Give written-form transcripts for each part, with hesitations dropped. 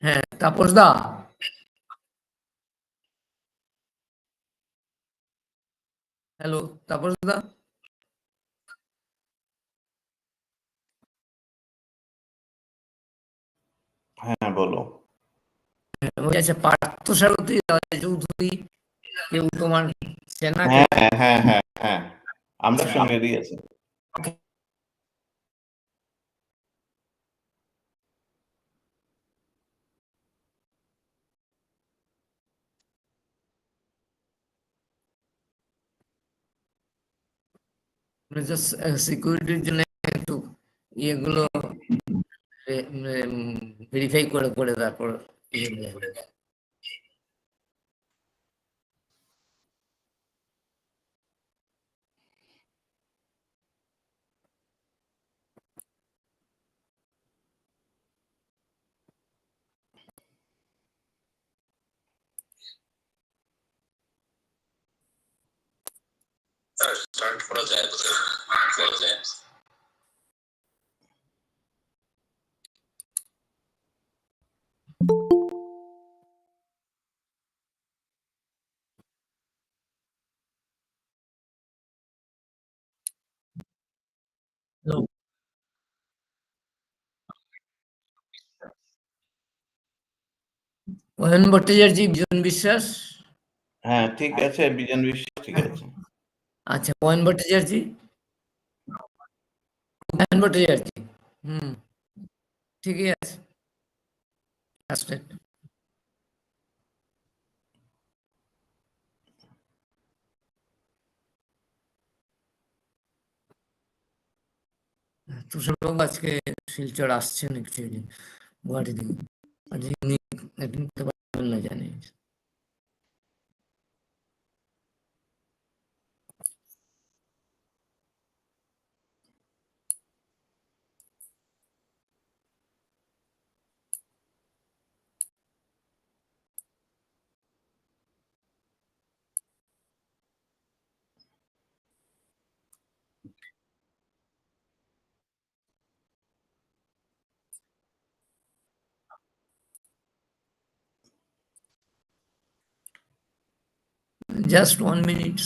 হ্যাঁ, তাপস দা। হ্যালো, তাপস দা। হ্যাঁ, বলো। আচ্ছা, পার্থ সারথী রায় চৌধুরী কেউ তোমার চেনা কেউ? হ্যাঁ, হ্যাঁ, হ্যাঁ, হ্যাঁ। আমরা আচ্ছা, সঙ্গেরই আছি। জাস্ট সিকিউরিটির জন্য একটু ইয়েগুলো ভেরিফাই করে করে তারপর ইয়ে নেবে। স্টার্ট করা যায় করা যায় হ্যালো, অয়ন ভট্টাচার্য, বিজন বিশ্বাস। হ্যাঁ, ঠিক আছে, বিজন বিশ্বাস ঠিক আছে। আচ্ছা, অয়ন ভট্টাচার্য। অয়ন ভট্টাচার্য। হুম, ঠিকই আছে। Trusted. তুষারবাবু আজকে শিলচর আসছেন অ্যাকচুয়ালি গুয়াহাটি থেকে। আজকে উনি attend করতে পারবেন না জানি। Just 1 minute.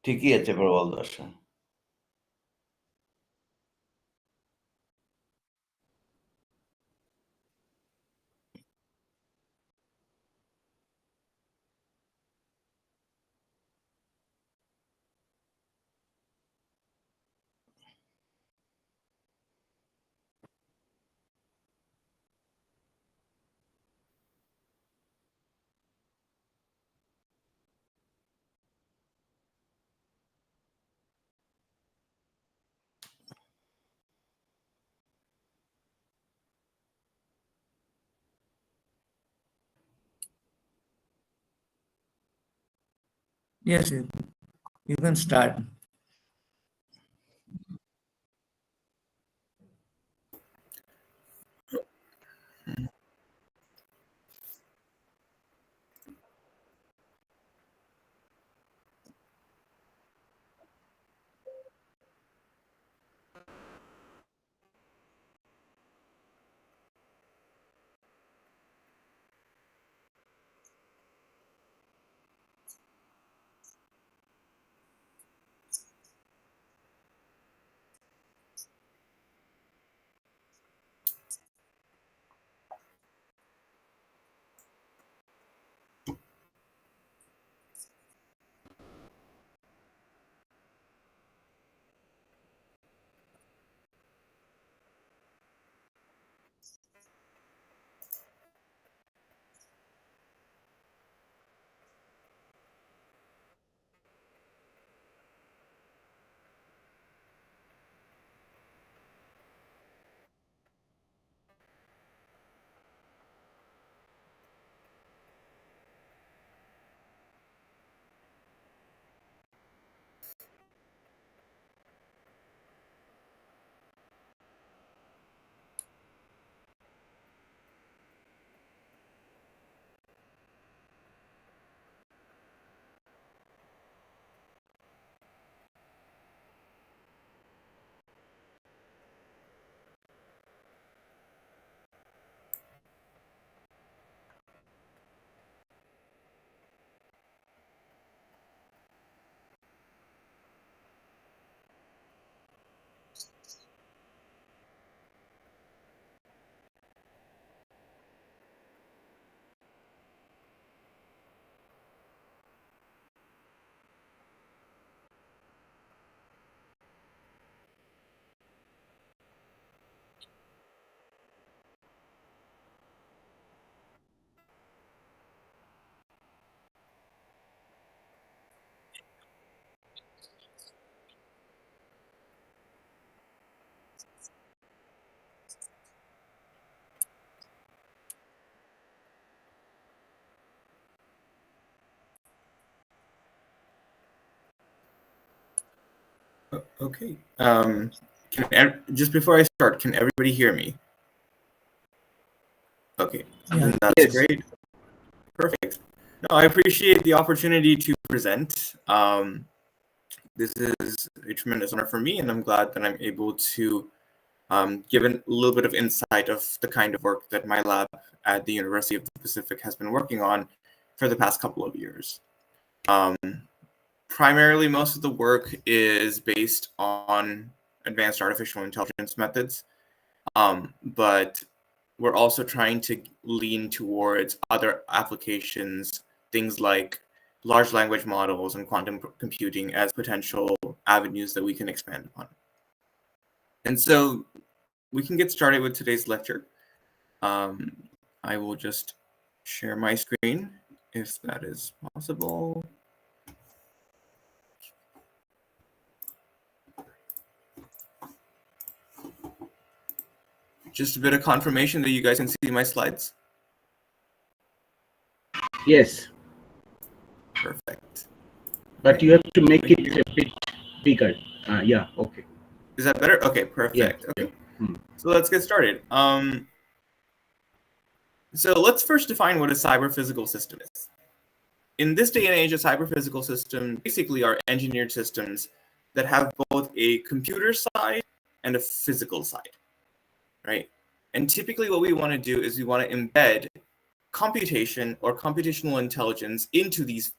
ঠিকই আছে প্রবল Das. Yes, you can start. Okay. Just before I start, can everybody hear me? Okay, Yeah. that's Yes. great. Perfect. No, I appreciate the opportunity to present. This is a tremendous honor for me, and I'm glad that I'm able to give a little bit of insight of the kind of work that my lab at the University of the Pacific has been working on for the past couple of years. Primarily, most of the work is based on advanced artificial intelligence methods, but we're also trying to lean towards other applications, things like large language models and quantum computing as potential avenues that we can expand upon. And so we can get started with today's lecture. I will just share my screen if that is possible. Just a bit of confirmation that you guys can see my slides. Yes. Perfect. But you have to make it a bit bigger. Yeah, okay. Is that better? Okay, perfect. Yeah. Okay. So let's get started. So let's first define what a cyber-physical system is. In this day and age, a cyber-physical system basically are engineered systems that have both a computer side and a physical side, right? And typically what we want to do is we want to embed computation or computational intelligence into these,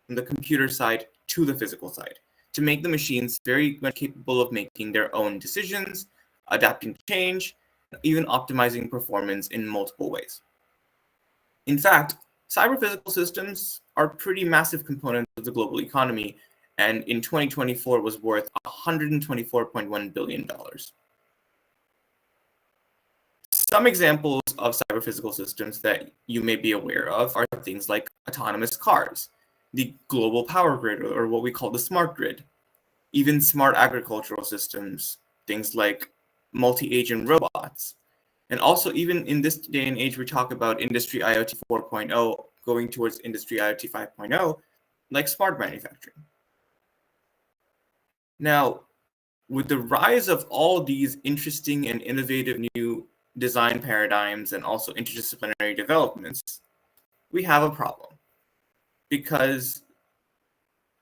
from the computer side to the physical side, to make the machines very much capable of making their own decisions, adapting to change, even optimizing performance in multiple ways. In fact, cyber-physical systems are pretty massive components of the global economy, and in 2024 was worth $124.1 billion. Some examples of cyber-physical systems that you may be aware of are things like autonomous cars, the global power grid, or what we call the smart grid, even smart agricultural systems, things like multi-agent robots. And also, even in this day and age, we talk about Industry IoT 4.0 going towards Industry IoT 5.0, like smart manufacturing. Now, with the rise of all these interesting and innovative new design paradigms and also interdisciplinary developments, we have a problem. Because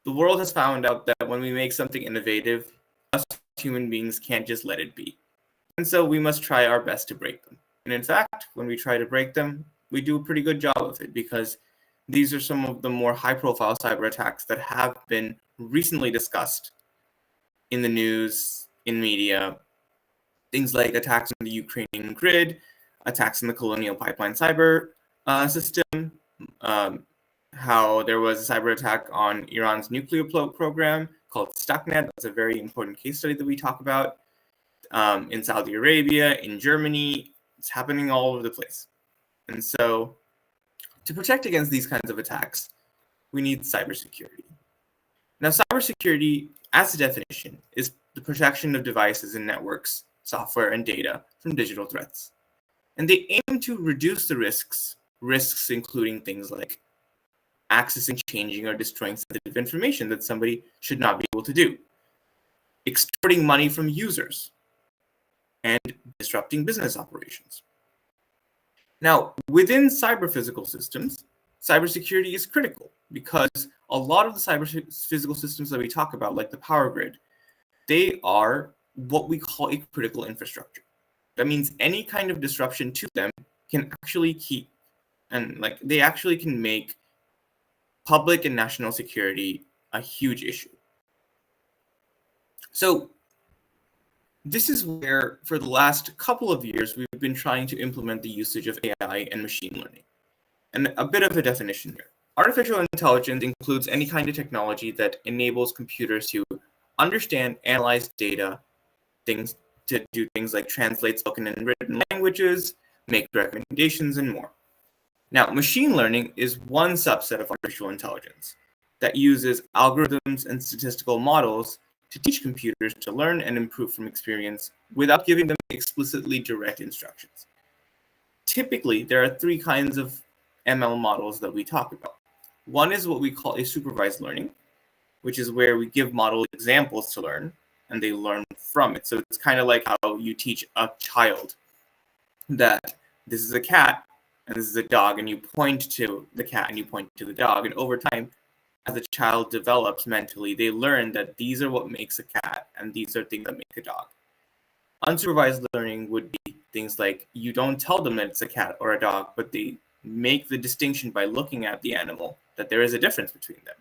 the world has found out that when we make something innovative, us human beings can't just let it be. And so we must try our best to break them. And in fact, when we try to break them, we do a pretty good job of it, because these are some of the more high-profile cyber attacks that have been recently discussed in the news, in media. Things like attacks on the Ukrainian grid, attacks on the Colonial Pipeline cyber system, how there was a cyber attack on Iran's nuclear program called Stuxnet. That's a very important case study that we talk about. In Saudi Arabia, in Germany, it's happening all over the place. And so to protect against these kinds of attacks, we need cybersecurity. Now, cybersecurity, as a definition, is the protection of devices and networks, software, and data from digital threats. And they aim to reduce the risks including things like accessing, changing, or destroying sensitive information that somebody should not be able to do, extorting money from users, and disrupting business operations. Now, within cyber-physical systems, cybersecurity is critical because a lot of the cyber-physical systems that we talk about, like the power grid, they are what we call a critical infrastructure. That means any kind of disruption to them can actually they actually can make public and national security a huge issue. So this is where, for the last couple of years, we've been trying to implement the usage of AI and machine learning. And a bit of a definition here. Artificial intelligence includes any kind of technology that enables computers to understand, analyze data, to do things like translate spoken and written languages, make recommendations, and more. Now, machine learning is one subset of artificial intelligence that uses algorithms and statistical models to teach computers to learn and improve from experience without giving them explicitly direct instructions. Typically, there are three kinds of ML models that we talk about. One is what we call a supervised learning, which is where we give model examples to learn, and they learn from it. So it's kind of like how you teach a child that this is a cat and this is a dog, and you point to the cat and you point to the dog, and over time, as the child develops mentally, they learn that these are what makes a cat and these are things that make a dog. Unsupervised learning would be things like you don't tell them that it's a cat or a dog, but they make the distinction by looking at the animal that there is a difference between them.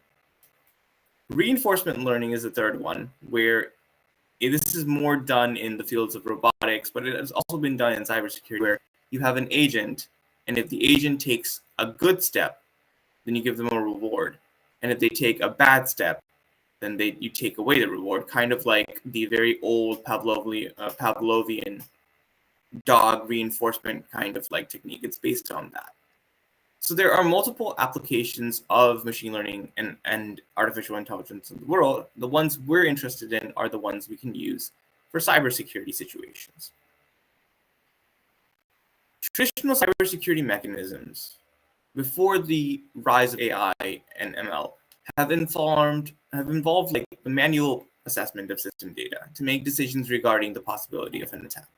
Reinforcement learning is the third one, where this is more done in the fields of robotics, but it has also been done in cybersecurity, where you have an agent, and if the agent takes a good step, then you give them a reward. And if they take a bad step, then you take away the reward, kind of like the very old Pavlovian dog reinforcement kind of like technique. It's based on that. So there are multiple applications of machine learning and artificial intelligence in the world. The ones we're interested in are the ones we can use for cybersecurity situations. Traditional cybersecurity mechanisms, before the rise of AI and ML, have involved like the manual assessment of system data to make decisions regarding the possibility of an attack.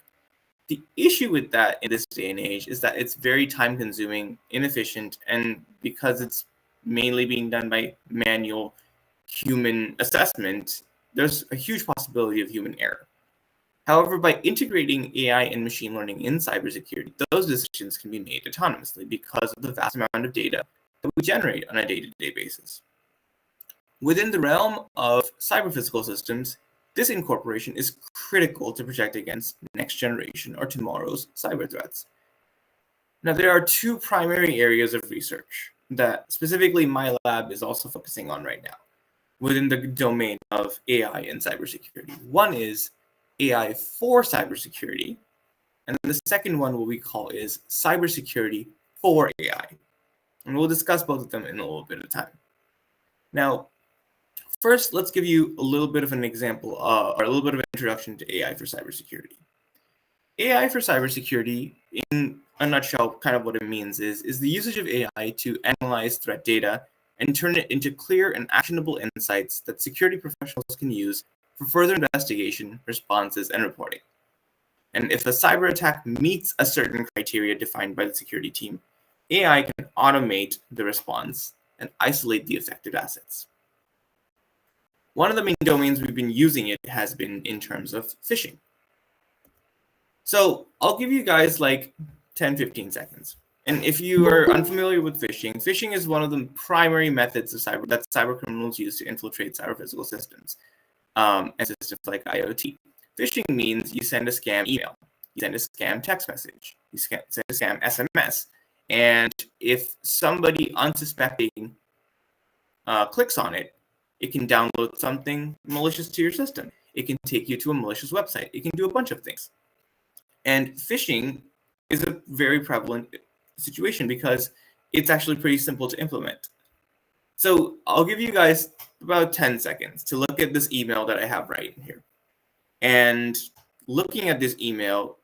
The issue with that in this day and age is that it's very time-consuming, inefficient, and because it's mainly being done by manual human assessment, there's a huge possibility of human error. However, by integrating AI and machine learning in cybersecurity, those decisions can be made autonomously because of the vast amount of data that we generate on a day-to-day basis. Within the realm of cyber-physical systems, this incorporation is critical to protect against next generation or tomorrow's cyber threats. Now, there are two primary areas of research that specifically my lab is also focusing on right now within the domain of AI and cybersecurity. One is AI for cybersecurity, and the second one, what we call, is cybersecurity for AI. And we'll discuss both of them in a little bit of time. Now, first, let's give you a little bit of an example or a little bit of an introduction to AI for cybersecurity. AI for cybersecurity, in a nutshell, kind of what it means is the usage of AI to analyze threat data and turn it into clear and actionable insights that security professionals can use for further investigation, responses, and reporting. And if a cyber attack meets a certain criteria defined by the security team, AI can automate the response and isolate the affected assets. One of the main domains we've been using it has been in terms of phishing. So I'll give you guys like 10, 15 seconds. And if you are unfamiliar with phishing, phishing is one of the primary methods of that cyber criminals use to infiltrate cyber physical systems and systems like IoT. Phishing means you send a scam email, you send a scam text message, you send a scam SMS, and if somebody unsuspecting clicks on it, it can download something malicious to your system. It can take you to a malicious website. It can do a bunch of things. And phishing is a very prevalent situation because it's actually pretty simple to implement. So I'll give you guys about 10 seconds to look at this email that I have right here. And looking at this email,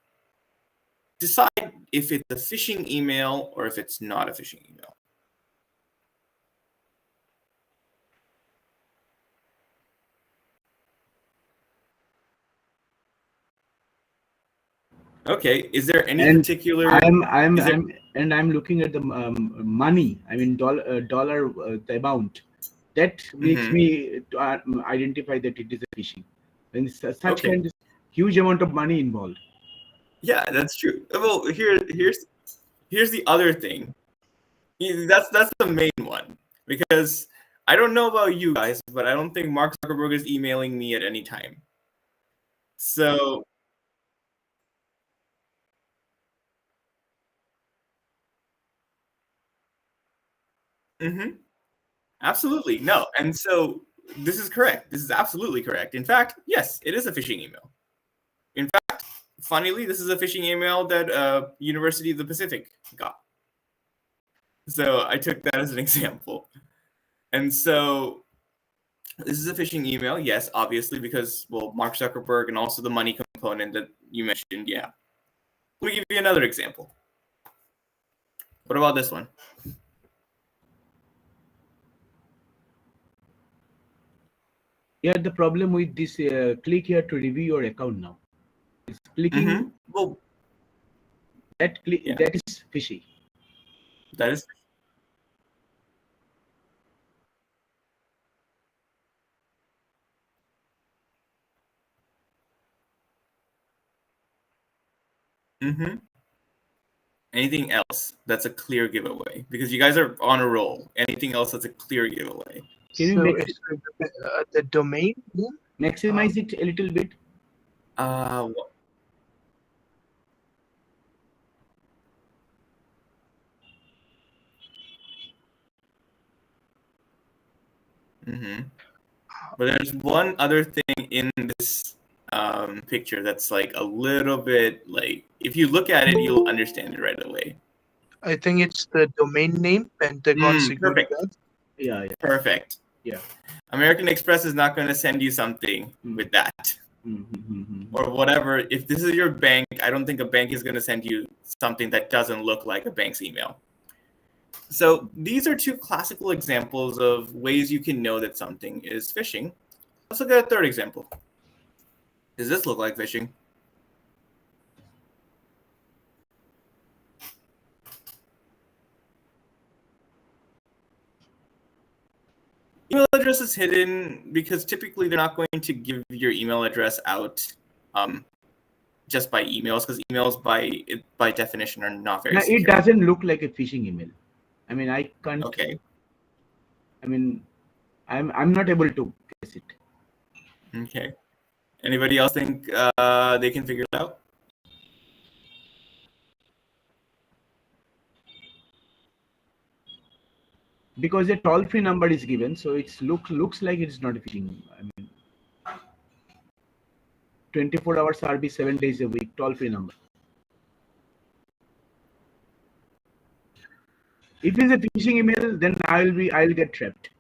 decide if it's a phishing email or if it's not a phishing email. Okay, is there any particular? I'm looking at the money. I mean, dollar the amount that makes me to, identify that it is a phishing. And such kind of huge amount of money involved. Yeah, that's true. Well, here's the other thing. That's the main one, because I don't know about you guys, but I don't think Mark Zuckerberg is emailing me at any time. So. Absolutely. No. And so this is correct. This is absolutely correct. In fact, yes, it is a phishing email. In fact, funnily, this is a phishing email that University of the Pacific got. So I took that as an example. And so this is a phishing email, yes, obviously, because, well, Mark Zuckerberg and also the money component that you mentioned, yeah. Let me give you another example. What about this one? Yeah, the problem with this click here to review your account now. It's clicking Well, that click Yeah. that is fishy. that is. Anything else that's a clear giveaway? Because you guys are on a roll. Anything else that's a clear giveaway? Can you So make it's the domain name? maximize it a little bit? What? But there's one other thing in this picture that's like a little bit like, if you look at it, you'll understand it right away. I think it's the domain name, Pentagon Security Perfect. Guard. Yeah. Perfect. Yeah. American Express is not going to send you something with that. Or whatever. If this is your bank, I don't think a bank is going to send you something that doesn't look like a bank's email. So these are two classical examples of ways you can know that something is phishing. Let's look at a third example. Does this look like phishing? Email address is hidden because typically they're not going to give your email address out just by emails, because emails by definition are not very Now secure. it doesn't look like a phishing email. I mean, I can't. Okay. I mean, I'm not able to guess it. Okay. Anybody else think they can figure it out? Because a toll-free number is given, so it looks like it's not a phishing. I mean, 24-hour service, 7 days a week, toll-free number. If it's a phishing email, then I'll get trapped.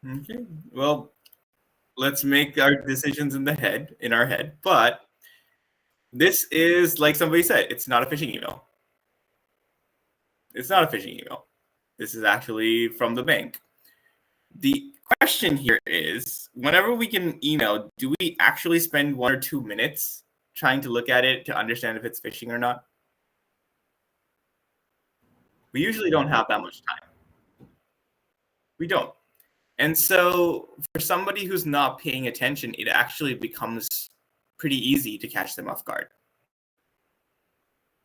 Okay. Well, let's make our decisions in our head. But this is, like somebody said, it's not a phishing email. It's not a phishing email. This is actually from the bank. The question here is, whenever we get an email, do we actually spend 1 or 2 minutes trying to look at it to understand if it's phishing or not? We usually don't have that much time. We don't. And so for somebody who's not paying attention, it actually becomes pretty easy to catch them off guard.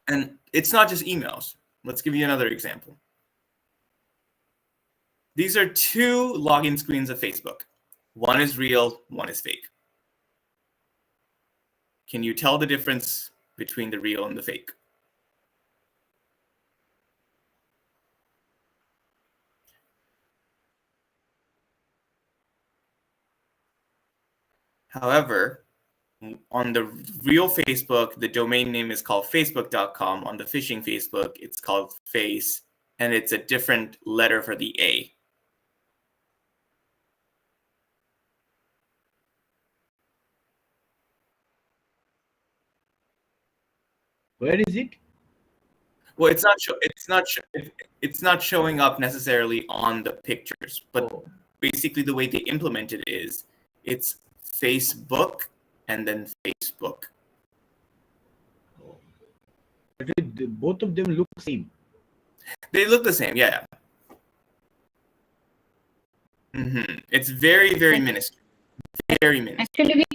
And it's not just emails. Let's give you another example. These are 2 login screens of Facebook. One is real, one is fake. Can you tell the difference between the real and the fake? However, on the real Facebook, the domain name is called facebook.com. On the phishing Facebook, it's called face, and it's a different letter for the A. Where is it? Well, it's not showing up necessarily on the pictures, but basically the way they implement it is it's Facebook and then Facebook. Both of them look same. They look the same, yeah. It's very, very minuscule. Very minuscule. Actually,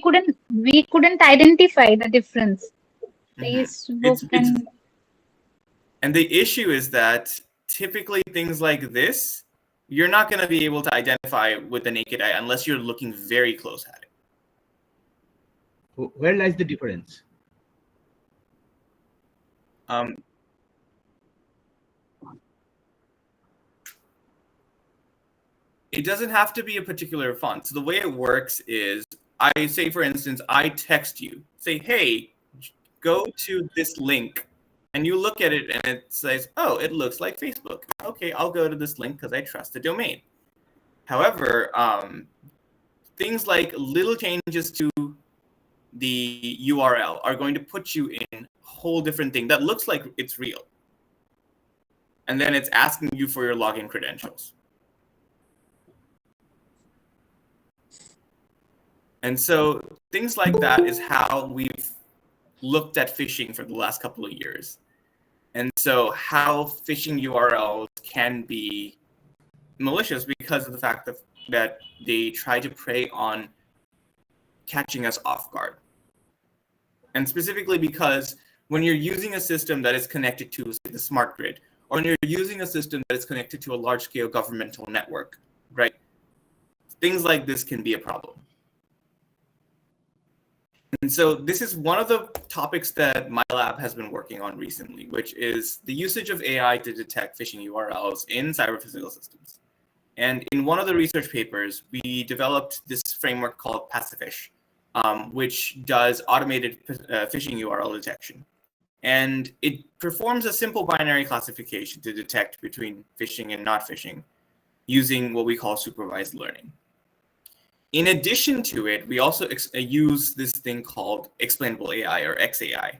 we couldn't identify the difference. Facebook and the issue is that typically things like this, you're not going to be able to identify with the naked eye unless you're looking very close at it. Where lies the difference? It doesn't have to be a particular font. So the way it works is, I say, for instance, I text you, say, hey, go to this link, and you look at it and it says, oh, it looks like Facebook. Okay, I'll go to this link because I trust the domain. However, things like little changes to the URL are going to put you in a whole different thing that looks like it's real. And then it's asking you for your login credentials. And so things like that is how we've looked at phishing for the last couple of years. And so how phishing URLs can be malicious because of the fact that they try to prey on catching us off guard. And specifically because when you're using a system that is connected to, say, the smart grid, or when you're using a system that is connected to a large-scale governmental network, right? Things like this can be a problem. And so this is one of the topics that my lab has been working on recently, which is the usage of AI to detect phishing URLs in cyber-physical systems. And in one of the research papers, we developed this framework called CASILab, which does automated phishing URL detection. And it performs a simple binary classification to detect between phishing and not phishing using what we call supervised learning. In addition to it, we also use this thing called explainable AI, or XAI.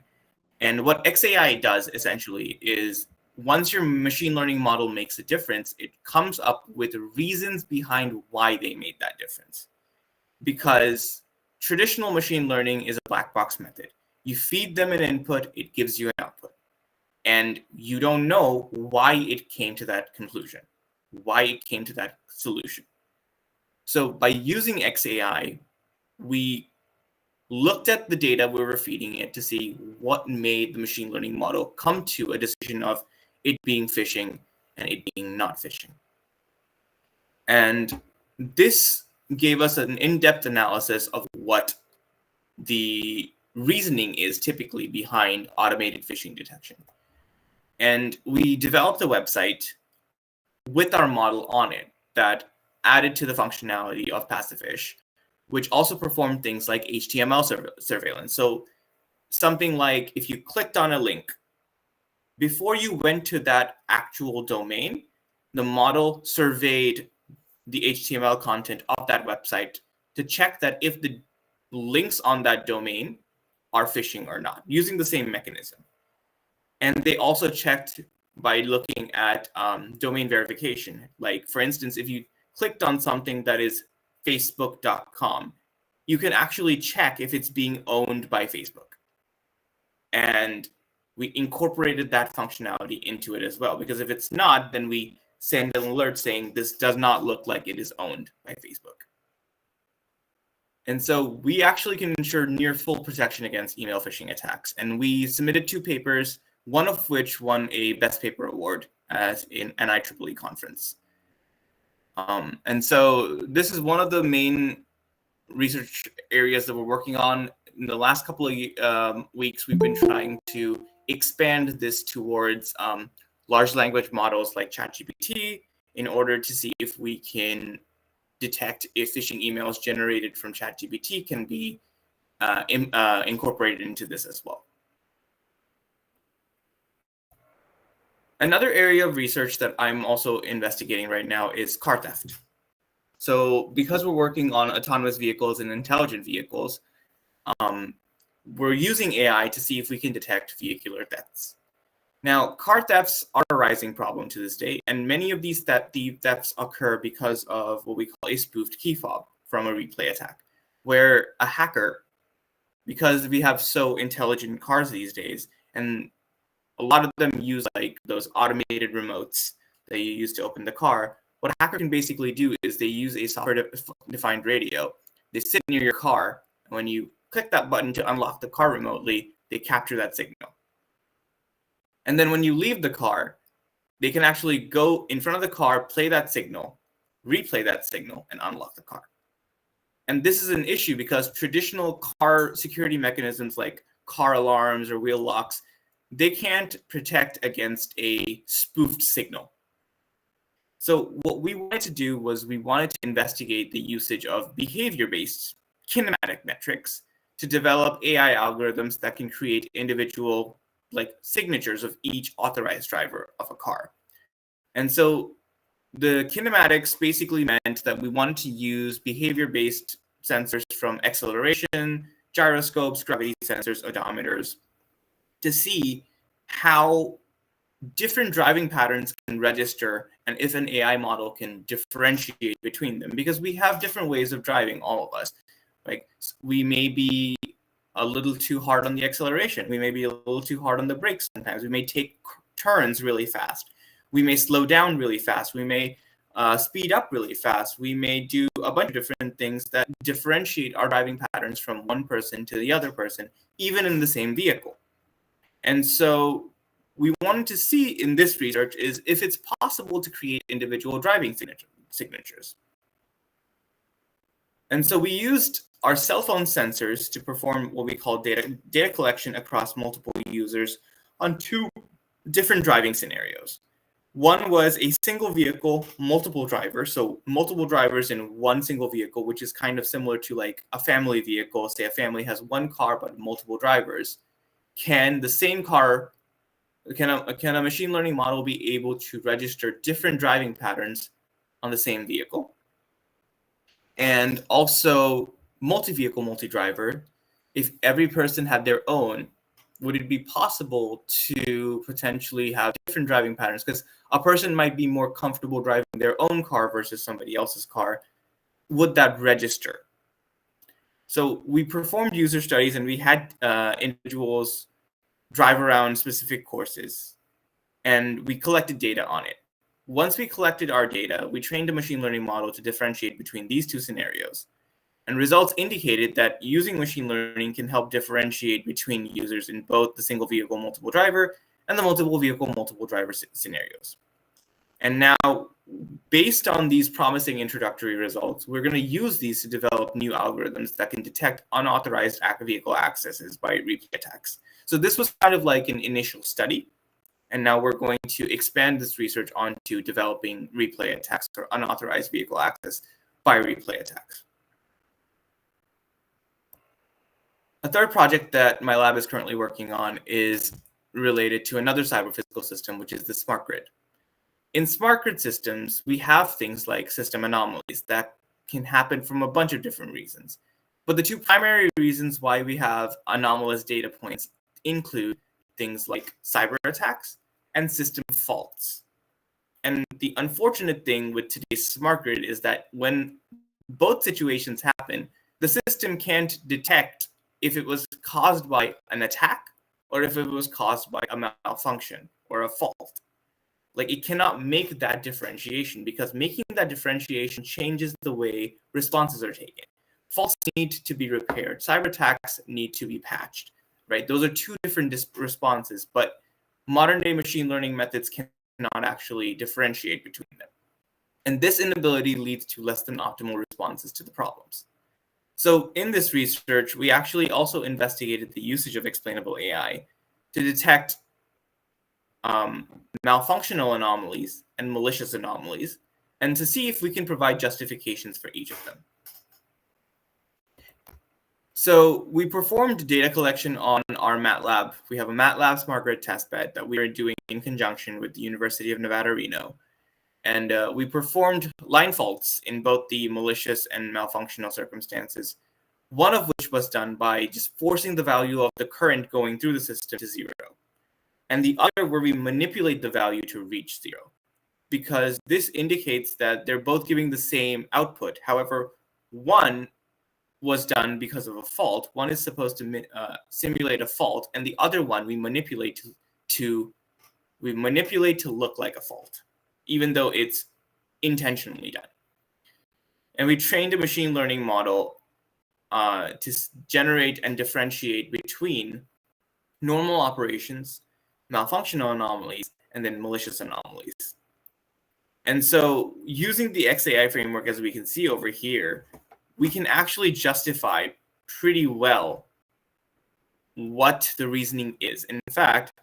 And what XAI does essentially is, once your machine learning model makes a difference, it comes up with reasons behind why they made that difference. Because traditional machine learning is a black box method. You feed them an input, it gives you an output. And you don't know why it came to that conclusion, why it came to that solution. So by using XAI, we looked at the data we were feeding it to see what made the machine learning model come to a decision of it being phishing and it being not phishing. And this gave us an in-depth analysis of what the reasoning is typically behind automated phishing detection. And we developed a website with our model on it that added to the functionality of PassivePhish, which also performed things like HTML surveillance. So something like if you clicked on a link, before you went to that actual domain, the model surveyed the HTML content of that website to check that if the links on that domain are phishing or not, using the same mechanism. And they also checked by looking at domain verification. Like, for instance, if you clicked on something that is facebook.com, you can actually check if it's being owned by Facebook. And we incorporated that functionality into it as well, because if it's not, then we send an alert saying this does not look like it is owned by Facebook. And so we actually can ensure near full protection against email phishing attacks. And we submitted 2 papers, one of which won a Best Paper Award at an IEEE conference. And so this is one of the main research areas that we're working on. In the last couple of weeks, we've been trying to expand this towards large language models like ChatGPT in order to see if we can detect if phishing emails generated from ChatGPT can be incorporated into this as well. Another area of research that I'm also investigating right now is car theft. So because we're working on autonomous vehicles and intelligent vehicles, we're using AI to see if we can detect vehicular thefts. Now, car thefts are a rising problem to this day, and many of these thefts occur because of what we call a spoofed key fob from a replay attack, where a hacker, because we have so intelligent cars these days, and a lot of them use like those automated remotes that you use to open the car, what a hacker can basically do is they use a software-defined radio. They sit near your car, and when you click that button to unlock the car remotely, they capture that signal. And then when you leave the car, they can actually go in front of the car, play that signal, replay that signal, and unlock the car. And this is an issue because traditional car security mechanisms like car alarms or wheel locks, they can't protect against a spoofed signal. So what we wanted to do was we wanted to investigate the usage of behavior-based kinematic metrics to develop AI algorithms that can create individual signatures of each authorized driver of a car. And so the kinematics basically meant that we wanted to use behavior-based sensors from acceleration, gyroscopes, gravity sensors, odometers to see how different driving patterns can register and if an AI model can differentiate between them, because we have different ways of driving, all of us. Like, we may be a little too hard on the acceleration. We may be a little too hard on the brakes sometimes. We may take turns really fast. We may slow down really fast. We may speed up really fast. We may do a bunch of different things that differentiate our driving patterns from one person to the other person, even in the same vehicle. And so we wanted to see in this research is if it's possible to create individual driving signatures. And so we used our cell phone sensors to perform what we call data collection across multiple users on two different driving scenarios. One was a single vehicle, multiple drivers, so multiple drivers in one single vehicle, which is kind of similar to like a family vehicle. Say a family has one car but multiple drivers. Can the same car, can a machine learning model be able to register different driving patterns on the same vehicle? And also multi-vehicle, multi-driver, if every person had their own, would it be possible to potentially have different driving patterns? Because a person might be more comfortable driving their own car versus somebody else's car. Would that register? So we performed user studies and we had individuals drive around specific courses and we collected data on it. Once we collected our data, we trained a machine learning model to differentiate between these two scenarios. And results indicated that using machine learning can help differentiate between users in both the single vehicle, multiple driver and the multiple vehicle, multiple driver scenarios. And now, based on these promising introductory results, we're going to use these to develop new algorithms that can detect unauthorized vehicle accesses by replay attacks. So this was kind of like an initial study. And now we're going to expand this research onto developing replay attacks or unauthorized vehicle access by replay attacks. A third project that my lab is currently working on is related to another cyber-physical system, which is the smart grid. In smart grid systems, we have things like system anomalies that can happen from a bunch of different reasons. But the two primary reasons why we have anomalous data points include things like cyber attacks and system faults. And the unfortunate thing with today's smart grid is that when both situations happen, the system can't detect if it was caused by an attack or if it was caused by a malfunction or a fault. Like, it cannot make that differentiation because making that differentiation changes the way responses are taken. Faults need to be repaired. Cyber attacks need to be patched, right? Those are two different responses, but modern day machine learning methods cannot actually differentiate between them. And this inability leads to less than optimal responses to the problems. So in this research, we actually also investigated the usage of explainable AI to detect malfunctional anomalies and malicious anomalies, and to see if we can provide justifications for each of them. So we performed data collection on our MATLAB. We have a MATLAB smart grid testbed that we are doing in conjunction with the University of Nevada, Reno. And we performed line faults in both the malicious and malfunctional circumstances, one of which was done by just forcing the value of the current going through the system to 0. And the other where we manipulate the value to reach 0, because this indicates that they're both giving the same output. However, one was done because of a fault. One is supposed to simulate a fault, and the other one we manipulate to look like a fault, even though it's intentionally done. And we trained a machine learning model to generate and differentiate between normal operations, malfunctional anomalies, and then malicious anomalies. And so using the XAI framework, as we can see over here, we can actually justify pretty well what the reasoning is. In fact,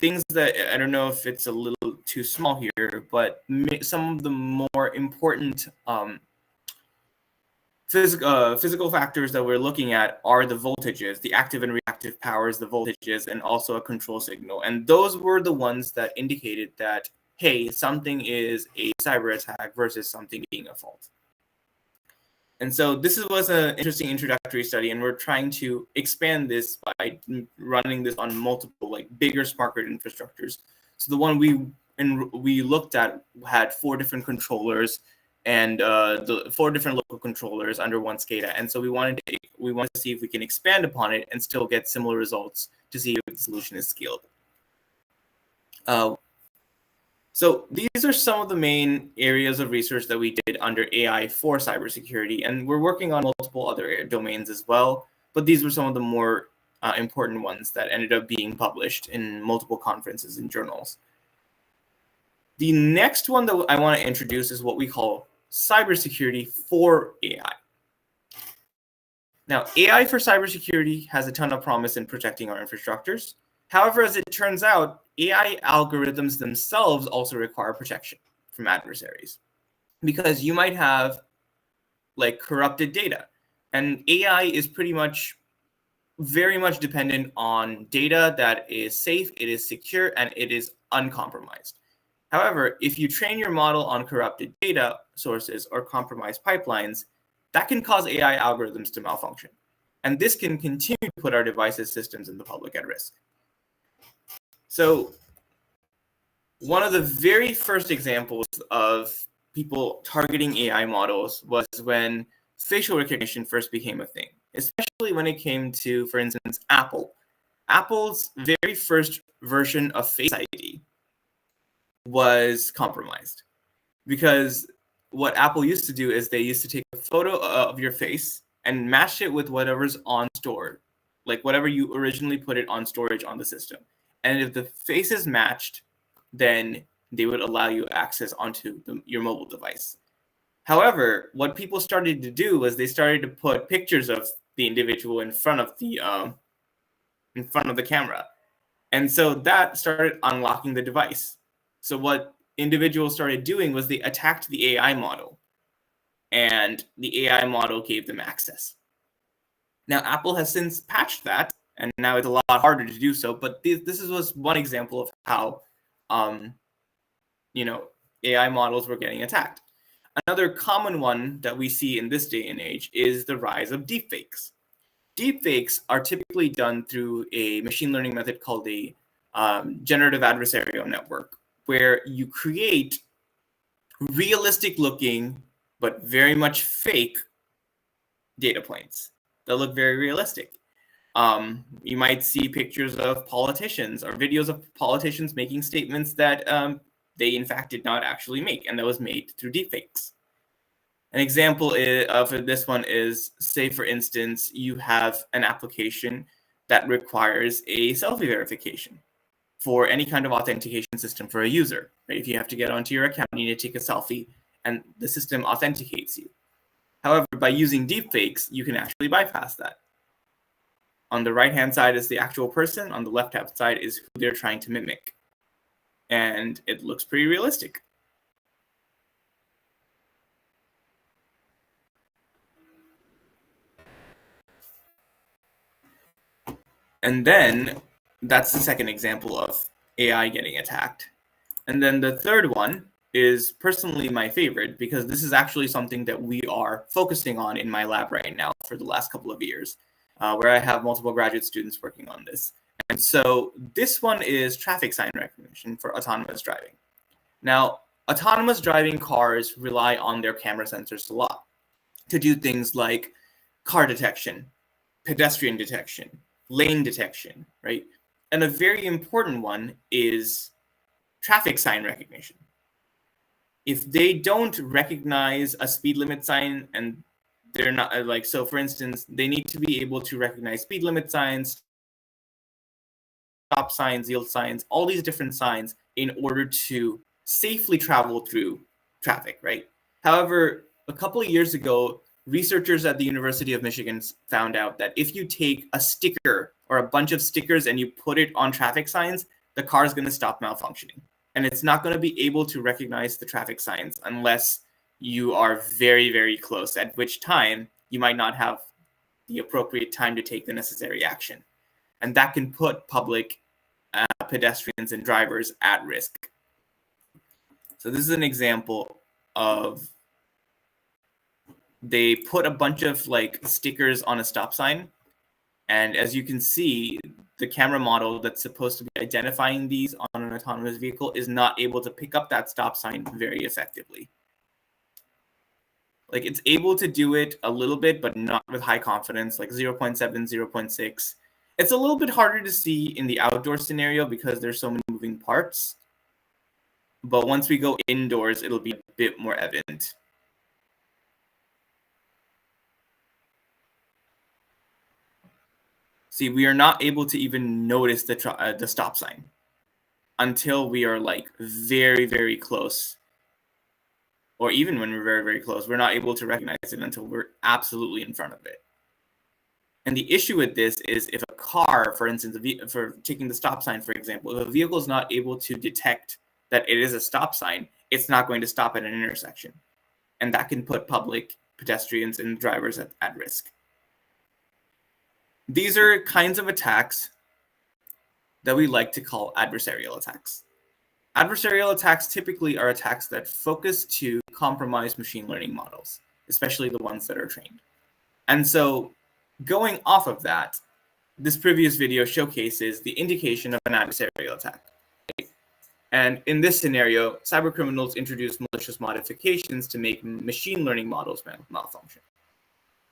things that I don't know if it's a little too small here, but some of the more important physical factors that we're looking at are the voltages, the active and reactive powers, the voltages, and also a control signal. And those were the ones that indicated that, hey, something is a cyber attack versus something being a fault. And so this was an interesting introductory study, and we're trying to expand this by running this on multiple, like, bigger smart grid infrastructures. So the one we looked at had 4 different controllers and the 4 different local controllers under one SCADA. And so we wanted to see if we can expand upon it and still get similar results to see if the solution is scalable. So these are some of the main areas of research that we did under AI for cybersecurity, and we're working on multiple other domains as well, but these were some of the more important ones that ended up being published in multiple conferences and journals. The next one that I want to introduce is what we call cybersecurity for AI. Now, AI for cybersecurity has a ton of promise in protecting our infrastructures. However, as it turns out, AI algorithms themselves also require protection from adversaries, because you might have, like, corrupted data, and AI is very much dependent on data that is safe, it is secure, and it is uncompromised. However, if you train your model on corrupted data sources or compromised pipelines, that can cause AI algorithms to malfunction. And this can continue to put our devices, systems, and the public at risk. So one of the very first examples of people targeting AI models was when facial recognition first became a thing, especially when it came to, for instance, Apple. Apple's very first version of Face ID was compromised, because what Apple used to do is they used to take a photo of your face and match it with whatever's on store, like whatever you originally put it on storage on the system. And if the face is matched, then they would allow you access onto your mobile device. However, what people started to do was they started to put pictures of the individual in front of the camera. And so that started unlocking the device. So what individuals started doing was they attacked the AI model, and the AI model gave them access. Now, Apple has since patched that, and now it's a lot harder to do so, but this was one example of how AI models were getting attacked. Another common one that we see in this day and age is the rise of deepfakes. Deepfakes are typically done through a machine learning method called a generative adversarial network, where you create realistic looking but very much fake data points that look very realistic. You might see pictures of politicians or videos of politicians making statements that they in fact did not actually make, and that was made through deepfakes. An example of this one is, say for instance, you have an application that requires a selfie verification for any kind of authentication system for a user. Right? If you have to get onto your account, you need to take a selfie, and the system authenticates you. However, by using deepfakes, you can actually bypass that. On the right-hand side is the actual person. On the left-hand side is who they're trying to mimic. And it looks pretty realistic. And then that's the second example of AI getting attacked. And then the third one is personally my favorite, because this is actually something that we are focusing on in my lab right now for the last couple of years, where I have multiple graduate students working on this. And so this one is traffic sign recognition for autonomous driving. Now, autonomous driving cars rely on their camera sensors a lot to do things like car detection, pedestrian detection, lane detection, right? And a very important one is traffic sign recognition. If they don't recognize a speed limit sign, and they're not, like, so for instance, they need to be able to recognize speed limit signs, stop signs, yield signs, all these different signs in order to safely travel through traffic, right? However, a couple of years ago, researchers at the University of Michigan found out that if you take a sticker or a bunch of stickers and you put it on traffic signs, the car is going to stop malfunctioning. And it's not going to be able to recognize the traffic signs unless you are very, very close, at which time you might not have the appropriate time to take the necessary action. And that can put public pedestrians and drivers at risk. So this is an example of, they put a bunch of like stickers on a stop sign. And as you can see, the camera model that's supposed to be identifying these on an autonomous vehicle is not able to pick up that stop sign very effectively. Like, it's able to do it a little bit, but not with high confidence, like 0.7, 0.6. It's a little bit harder to see in the outdoor scenario because there's so many moving parts. But once we go indoors, it'll be a bit more evident. See, we are not able to even notice the stop sign until we are like very, very close. Or even when we're very, very close, we're not able to recognize it until we're absolutely in front of it. And the issue with this is if a car, for instance, for taking the stop sign, for example, if a vehicle is not able to detect that it is a stop sign, it's not going to stop at an intersection. And that can put public pedestrians and drivers at risk. These are kinds of attacks that we like to call adversarial attacks. Adversarial attacks typically are attacks that focus to compromise machine learning models, especially the ones that are trained. And so going off of that, this previous video showcases the indication of an adversarial attack. And in this scenario, cybercriminals introduce malicious modifications to make machine learning models malfunction.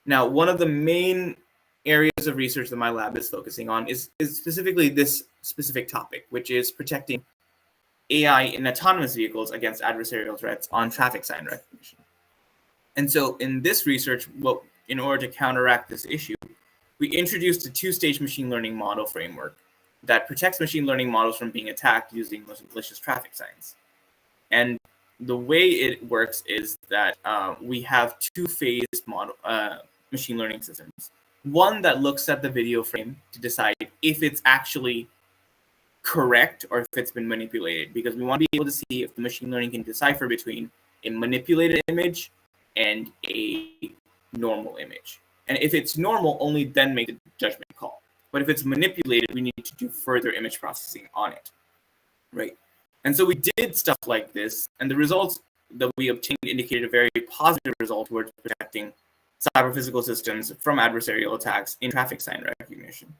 Now, one of the main areas of research that my lab is focusing on is specifically this specific topic, which is protecting AI in autonomous vehicles against adversarial threats on traffic sign recognition. And so in this research, in order to counteract this issue, we introduced a two-stage machine learning model framework that protects machine learning models from being attacked using malicious traffic signs. And the way it works is that we have two-phased machine learning systems. One that looks at the video frame to decide if it's actually correct or if it's been manipulated, because we want to be able to see if the machine learning can decipher between a manipulated image and a normal image. And if it's normal, only then make the judgment call. But if it's manipulated, we need to do further image processing on it, right? And so we did stuff like this, and the results that we obtained indicated a very positive result towards protecting cyber physical systems from adversarial attacks in traffic sign recognition.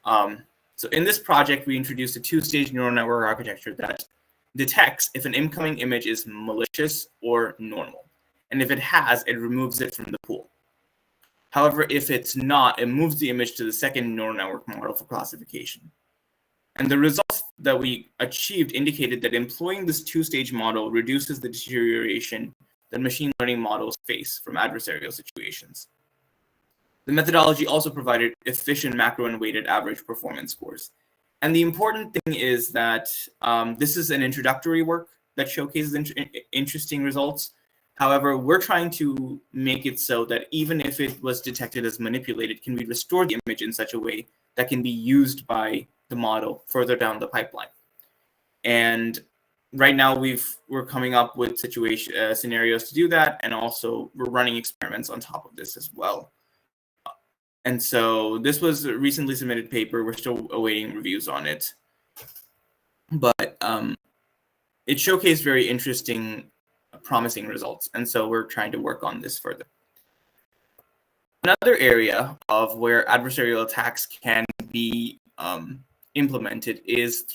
So in this project, we introduced a two-stage neural network architecture that detects if an incoming image is malicious or normal. And if it has, it removes it from the pool. However, if it's not, it moves the image to the second neural network model for classification. And the results that we achieved indicated that employing this two-stage model reduces the deterioration that machine learning models face from adversarial situations. The methodology also provided efficient macro and weighted average performance scores. And the important thing is that this is an introductory work that showcases interesting results. However, we're trying to make it so that even if it was detected as manipulated, can we restore the image in such a way that can be used by the model further down the pipeline? And right now we're coming up with scenarios to do that, and also we're running experiments on top of this as well. And so this was a recently submitted paper. We're still awaiting reviews on it, but it showcased very interesting, promising results. And so we're trying to work on this further. Another area of where adversarial attacks can be implemented is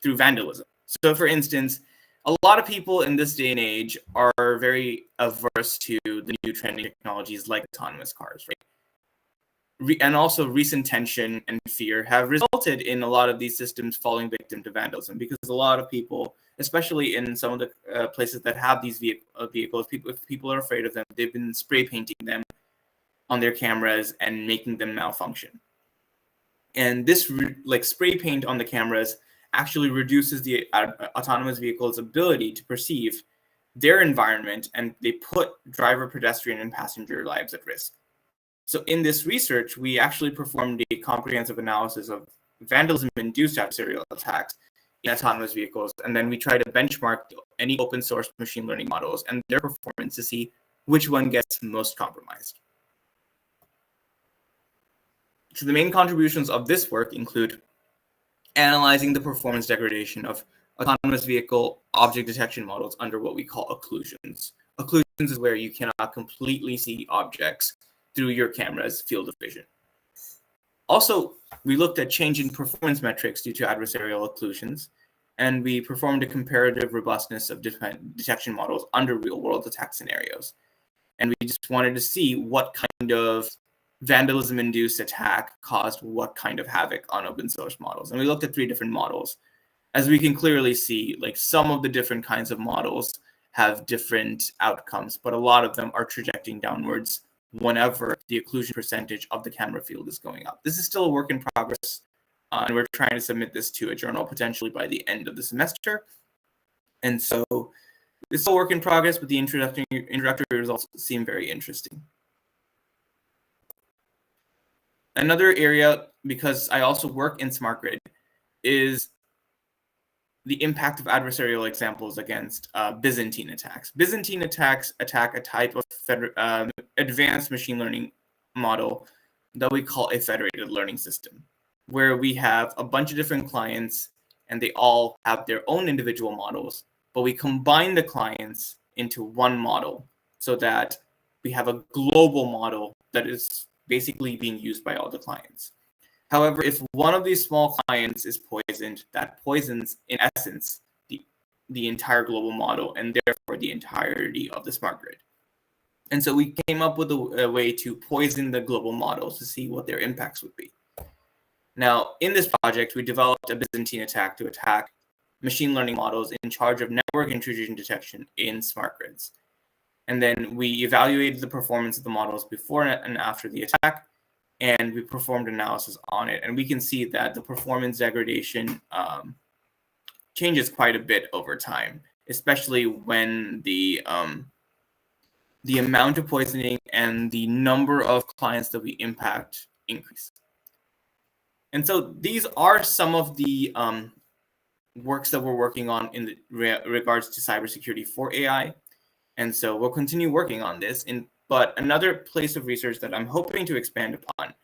through vandalism. So for instance, a lot of people in this day and age are very averse to the new trending technologies like autonomous cars, right? And also recent tension and fear have resulted in a lot of these systems falling victim to vandalism, because a lot of people, especially in some of the places that have these vehicles, if people are afraid of them, they've been spray painting them on their cameras and making them malfunction. And this spray paint on the cameras actually reduces the autonomous vehicle's ability to perceive their environment, and they put driver, pedestrian, and passenger lives at risk. So in this research, we actually performed a comprehensive analysis of vandalism-induced adversarial attacks in autonomous vehicles, and then we try to benchmark any open source machine learning models and their performance to see which one gets most compromised. So the main contributions of this work include analyzing the performance degradation of autonomous vehicle object detection models under what we call occlusions. Occlusions is where you cannot completely see objects through your camera's field of vision. Also, we looked at change in performance metrics due to adversarial occlusions, and we performed a comparative robustness of detection models under real-world attack scenarios. And we just wanted to see what kind of vandalism-induced attack caused what kind of havoc on open source models. And we looked at 3 different models. As we can clearly see, like some of the different kinds of models have different outcomes, but a lot of them are trajecting downwards whenever the occlusion percentage of the camera field is going up. This is still a work in progress, and we're trying to submit this to a journal potentially by the end of the semester. And so it's still a work in progress, but the introductory results seem very interesting. Another area, because I also work in smart grid, is the impact of adversarial examples against Byzantine attacks. Byzantine attacks attack a type of advanced machine learning model that we call a federated learning system, where we have a bunch of different clients and they all have their own individual models, but we combine the clients into one model so that we have a global model that is basically being used by all the clients. However, if one of these small clients is poisoned, that poisons, in essence, the entire global model and therefore the entirety of the smart grid. And so we came up with a way to poison the global models to see what their impacts would be. Now, in this project, we developed a Byzantine attack to attack machine learning models in charge of network intrusion detection in smart grids. And then we evaluated the performance of the models before and after the attack, and we performed analysis on it. And we can see that the performance degradation changes quite a bit over time, especially when the amount of poisoning and the number of clients that we impact increase. And so these are some of the works that we're working on in regards to cybersecurity for AI. And so we'll continue working on this. But another place of research that I'm hoping to expand upon,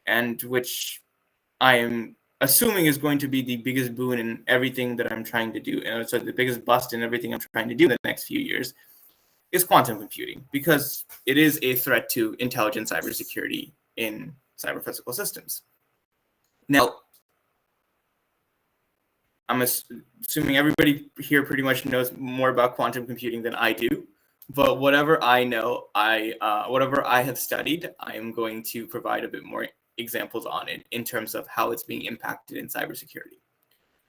and which I am assuming is going to be the biggest boon in everything that I'm trying to do, and so the biggest bust in everything I'm trying to do in the next few years, is quantum computing, because it is a threat to intelligent cybersecurity in cyber-physical systems. Now, I'm assuming everybody here pretty much knows more about quantum computing than I do. But whatever I know, whatever I have studied, I am going to provide a bit more examples on it in terms of how it's being impacted in cybersecurity.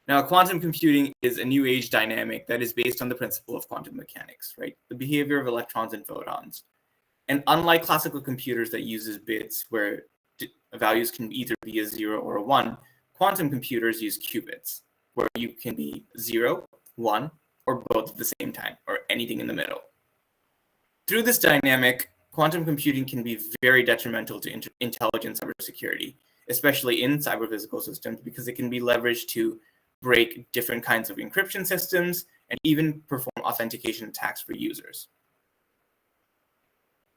Now, quantum computing is a new age dynamic that is based on the principle of quantum mechanics, right? The behavior of electrons and photons. And unlike classical computers that uses bits where values can either be a 0 or a 1, quantum computers use qubits, where you can be 0, 1, or both at the same time, or anything in the middle. Through this dynamic, quantum computing can be very detrimental to intelligent cybersecurity, especially in cyber-physical systems, because it can be leveraged to break different kinds of encryption systems and even perform authentication attacks for users.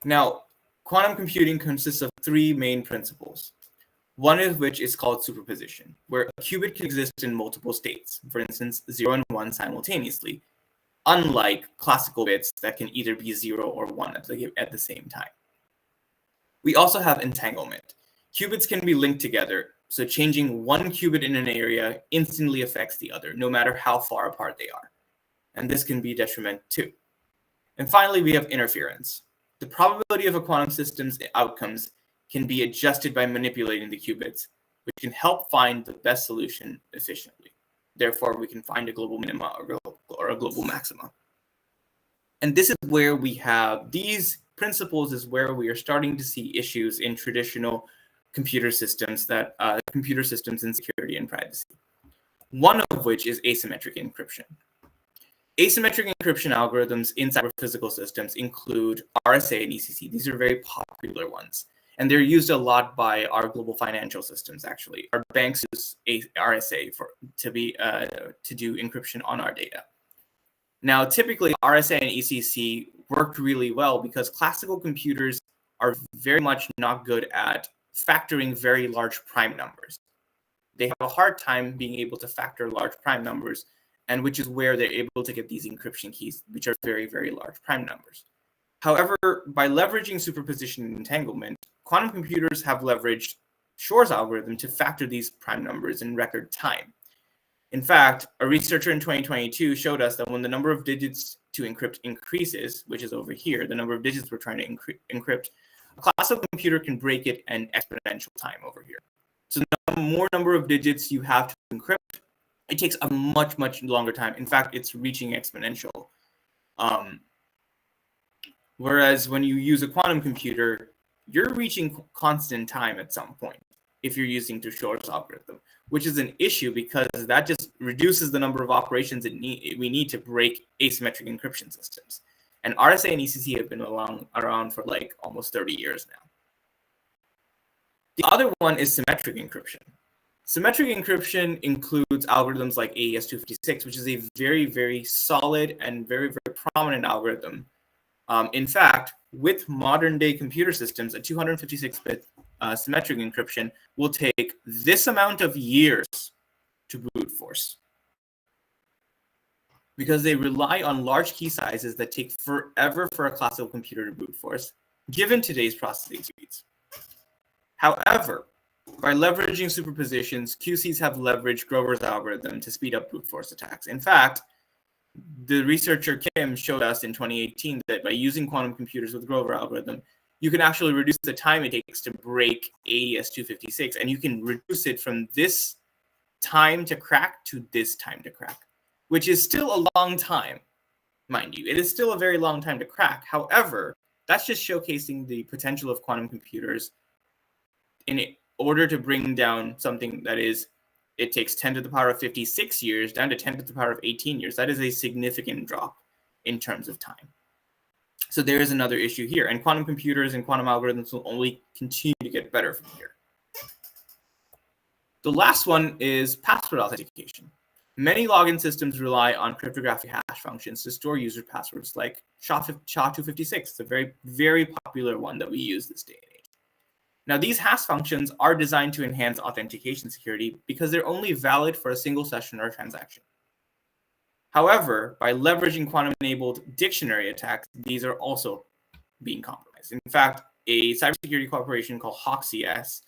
Now, quantum computing consists of 3 main principles. One of which is called superposition, where a qubit can exist in multiple states, for instance, 0 and 1 simultaneously, unlike classical bits that can either be 0 or 1 at the same time. We also have entanglement. Qubits can be linked together, so changing one qubit in an area instantly affects the other, no matter how far apart they are. And this can be detrimental too. And finally, we have interference. The probability of a quantum system's outcomes can be adjusted by manipulating the qubits, which can help find the best solution efficiently. Therefore, we can find a global minima or a global maxima. And this is where we have these principles is where we are starting to see issues in traditional computer systems in security and privacy. One of which is asymmetric encryption. Asymmetric encryption algorithms in cyber-physical systems include RSA and ECC. These are very popular ones. And they're used a lot by our global financial systems. Actually, our banks use RSA to do encryption on our data. Now, typically, RSA and ECC worked really well because classical computers are very much not good at factoring very large prime numbers. They have a hard time being able to factor large prime numbers, and which is where they're able to get these encryption keys, which are very, very large prime numbers. However, by leveraging superposition and entanglement, quantum computers have leveraged Shor's algorithm to factor these prime numbers in record time. In fact, a researcher in 2022 showed us that when the number of digits to encrypt increases, which is over here, the number of digits we're trying to encrypt, a classical computer can break it in exponential time over here. So the more number of digits you have to encrypt, it takes a much, much longer time. In fact, it's reaching exponential. Whereas when you use a quantum computer, you're reaching constant time at some point if you're using Shor's algorithm, which is an issue because that just reduces the number of operations we need to break asymmetric encryption systems. And RSA and ECC have been around for like almost 30 years now. The other one is symmetric encryption. Symmetric encryption includes algorithms like AES-256, which is a very, very solid and very, very prominent algorithm. In fact, with modern day computer systems, a 256-bit symmetric encryption will take this amount of years to brute force because they rely on large key sizes that take forever for a classical computer to brute force, given today's processing speeds. However, by leveraging superpositions, QCs have leveraged Grover's algorithm to speed up brute force attacks. In fact, the researcher Kim showed us in 2018 that by using quantum computers with Grover algorithm, you can actually reduce the time it takes to break AES-256, and you can reduce it from this time to crack to this time to crack, which is still a long time, mind you. It is still a very long time to crack. However, that's just showcasing the potential of quantum computers in order to bring down something that is, it takes 10 to the power of 56 years down to 10 to the power of 18 years. That is a significant drop in terms of time. So there is another issue here, and quantum computers and quantum algorithms will only continue to get better from here. The last one is password authentication. Many login systems rely on cryptographic hash functions to store user passwords, like SHA-256. It's a very, very popular one that we use this day and age. Now, these hash functions are designed to enhance authentication security because they're only valid for a single session or transaction. However, by leveraging quantum-enabled dictionary attacks, these are also being compromised. In fact, a cybersecurity corporation called HawkCS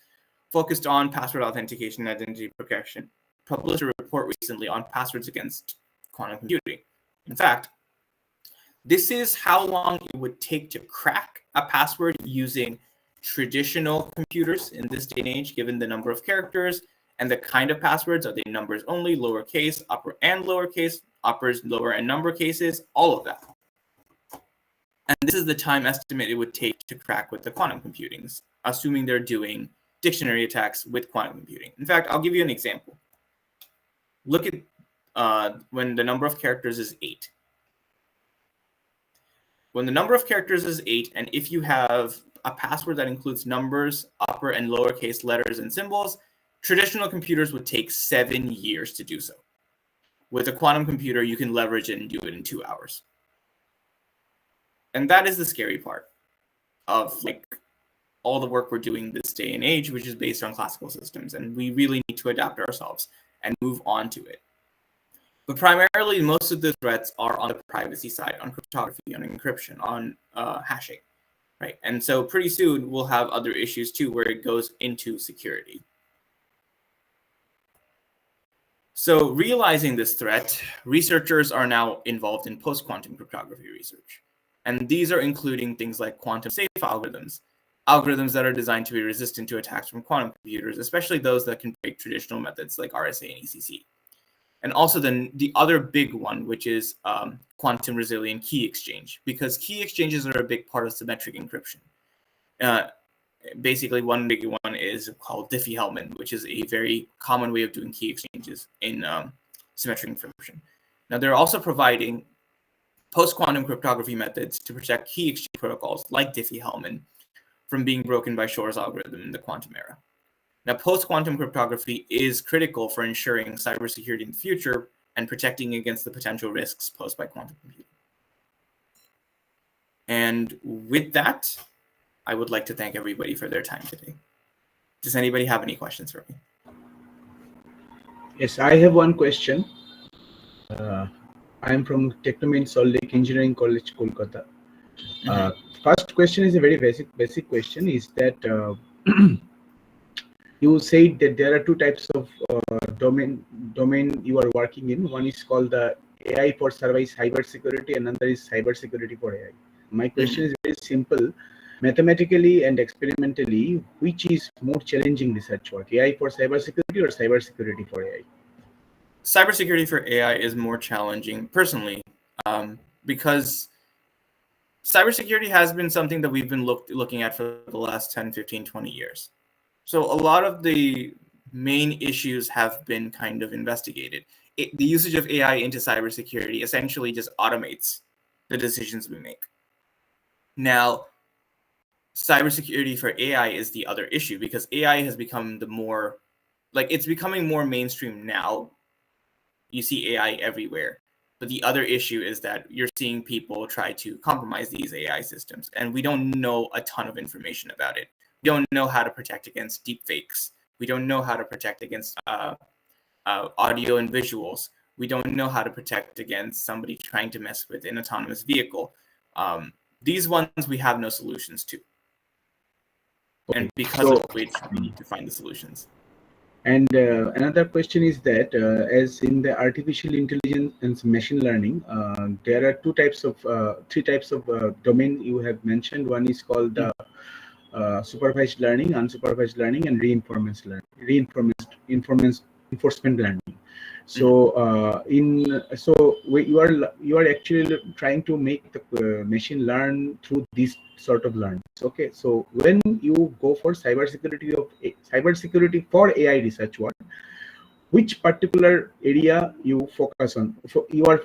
focused on password authentication and identity protection published a report recently on passwords against quantum computing. In fact, this is how long it would take to crack a password using traditional computers in this day and age, given the number of characters and the kind of passwords. Are they numbers only, lowercase, upper and lowercase, uppers, lower and number cases, all of that. And this is the time estimate it would take to crack with the quantum computings, assuming they're doing dictionary attacks with quantum computing. In fact, I'll give you an example. Look at when the number of characters is 8. When the number of characters is 8, and if you have a password that includes numbers, upper and lowercase letters and symbols, traditional computers would take 7 years to do so. With a quantum computer, you can leverage it and do it in 2 hours. And that is the scary part of like all the work we're doing this day and age, which is based on classical systems. And we really need to adapt ourselves and move on to it. But primarily, most of the threats are on the privacy side, on cryptography, on encryption, on hashing, right? And so pretty soon we'll have other issues too, where it goes into security. So realizing this threat, researchers are now involved in post-quantum cryptography research. And these are including things like quantum safe algorithms that are designed to be resistant to attacks from quantum computers, especially those that can break traditional methods like RSA and ECC. And also then the other big one, which is quantum resilient key exchange, because key exchanges are a big part of symmetric encryption. Basically, one big one is called Diffie-Hellman, which is a very common way of doing key exchanges in symmetric encryption. Now, they're also providing post-quantum cryptography methods to protect key exchange protocols like Diffie-Hellman from being broken by Shor's algorithm in the quantum era. Now, post-quantum cryptography is critical for ensuring cybersecurity in the future and protecting against the potential risks posed by quantum computing. And with that, I would like to thank everybody for their time today. Does anybody have any questions for me? Yes, I have one question. I am from Technomain Salt Lake Engineering College, Kolkata. First question is a very basic question. Is that you said that there are two types of domain you are working in. One is called the AI for cybersecurity, and another is cybersecurity for AI. My question is very simple. Mathematically and experimentally, which is more challenging research work, AI for cybersecurity or cybersecurity for AI? Cybersecurity for AI is more challenging, personally, because cybersecurity has been something that we've been looking at for the last 10, 15, 20 years. So a lot of the main issues have been kind of investigated. The usage of AI into cybersecurity essentially just automates the decisions we make. Now, cybersecurity for AI is the other issue, because AI has become it's becoming more mainstream now. You see AI everywhere. But the other issue is that you're seeing people try to compromise these AI systems, and we don't know a ton of information about it. We don't know how to protect against deepfakes. We don't know how to protect against audio and visuals. We don't know how to protect against somebody trying to mess with an autonomous vehicle. These ones we have no solutions to. And because of which we need to find the solutions. And another question is that as in the artificial intelligence and machine learning, there are three types of domain you have mentioned. One is called the supervised learning, unsupervised learning, and reinforcement learning. So you are actually trying to make the machine learn through these sort of learnings. Okay, so when you go for cybersecurity for AI research work, which particular area you focus on? You are